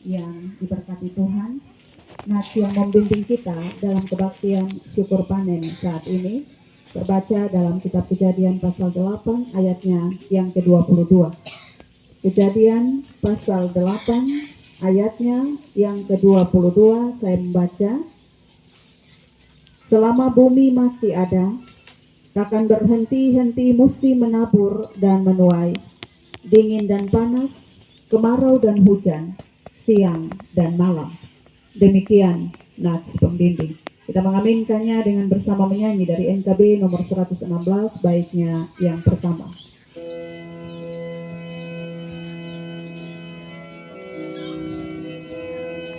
yang diberkati Tuhan, nats yang membimbing kita dalam kebaktian syukur panen saat ini terbaca dalam kitab Kejadian pasal 8 ayatnya yang ke-22. Kejadian pasal 8 ayatnya yang ke-22, saya membaca. Selama bumi masih ada, takkan berhenti-henti musim menabur dan menuai, dingin dan panas, kemarau dan hujan, siang dan malam. Demikian nats pembimbing. Kita mengaminkannya dengan bersama menyanyi dari NKB nomor 116, baiknya yang pertama.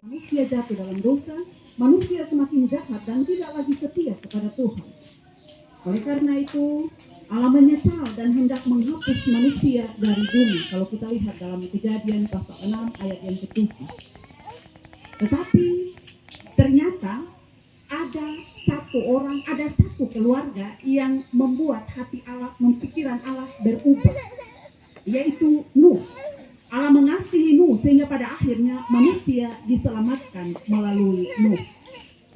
Manusia jatuh dalam dosa, manusia semakin jahat dan tidak lagi setia kepada Tuhan. Oleh karena itu, Allah menyesal dan hendak menghapus manusia dari bumi. Kalau kita lihat dalam Kejadian pasal 6 ayat yang ke-7. Tetapi ternyata ada satu keluarga yang membuat hati Allah, pikiran Allah berubah, yaitu Nuh. Allah mengasihi Nuh sehingga pada akhirnya manusia diselamatkan melalui Nuh.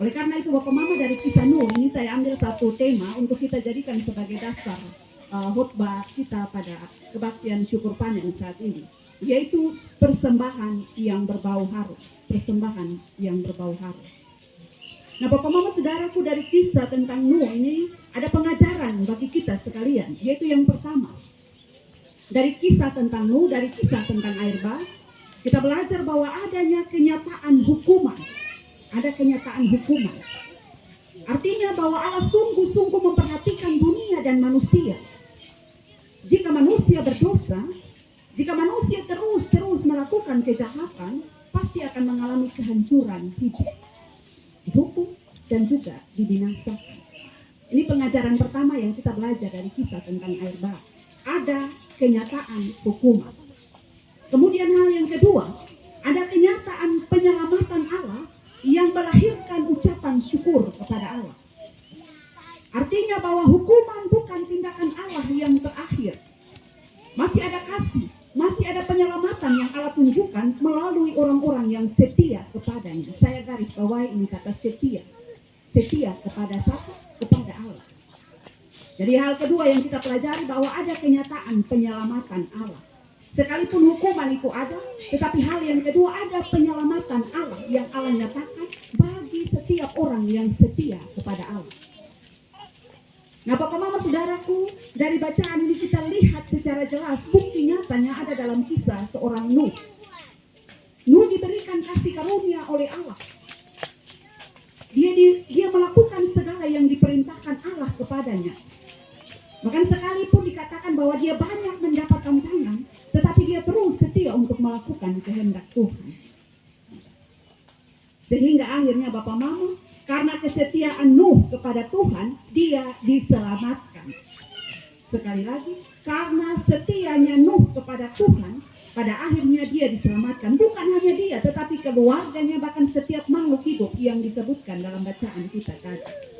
Oleh karena itu Bapak Mama, dari kisah Nuh ini saya ambil satu tema untuk kita jadikan sebagai dasar khotbah kita pada kebaktian syukur panen saat ini, yaitu persembahan yang berbau harum. Persembahan yang berbau harum. Nah Bapak Mama Saudaraku, dari kisah tentang Nuh ini ada pengajaran bagi kita sekalian, yaitu yang pertama. Dari kisah tentang Nuh, dari kisah tentang air bah, kita belajar bahwa adanya kenyataan hukuman. Ada kenyataan hukuman. Artinya bahwa Allah sungguh-sungguh memperhatikan dunia dan manusia. Jika manusia berdosa, jika manusia terus melakukan kejahatan, pasti akan mengalami kehancuran hidup, dihukum dan juga dibinasakan. Ini pengajaran pertama yang kita belajar dari kisah tentang air bah. Ada kenyataan hukuman. Kemudian hal yang kedua, ada kenyataan penyelamatan Allah yang melahirkan ucapan syukur kepada Allah. Artinya bahwa hukuman bukan tindakan Allah yang terakhir. Masih ada kasih, masih ada penyelamatan yang Allah tunjukkan melalui orang-orang yang setia kepadanya. Saya garis bawahi ini kata setia. Setia kepada siapa? Kepada Allah. Jadi hal kedua yang kita pelajari bahwa ada kenyataan penyelamatan Allah. Sekalipun hukuman itu ada, tetapi hal yang kedua ada penyelamatan Allah yang Allah nyatakan bagi setiap orang yang setia kepada Allah. Nah Bapak Mama Saudaraku, dari bacaan ini kita lihat secara jelas bukti nyatanya ada dalam kisah seorang Nuh. Nuh diberikan kasih karunia oleh Allah. Dia melakukan segala yang diperintahkan Allah kepadanya. Bahkan sekalipun dikatakan bahwa dia banyak mendapat tantangan, tetapi dia terus setia untuk melakukan kehendak Tuhan. Sehingga akhirnya Bapak Mama, karena kesetiaan Nuh kepada Tuhan, dia diselamatkan. Sekali lagi, karena setianya Nuh kepada Tuhan, pada akhirnya dia diselamatkan. Bukan hanya dia, tetapi keluarganya, bahkan setiap makhluk hidup yang disebutkan dalam bacaan kita tadi.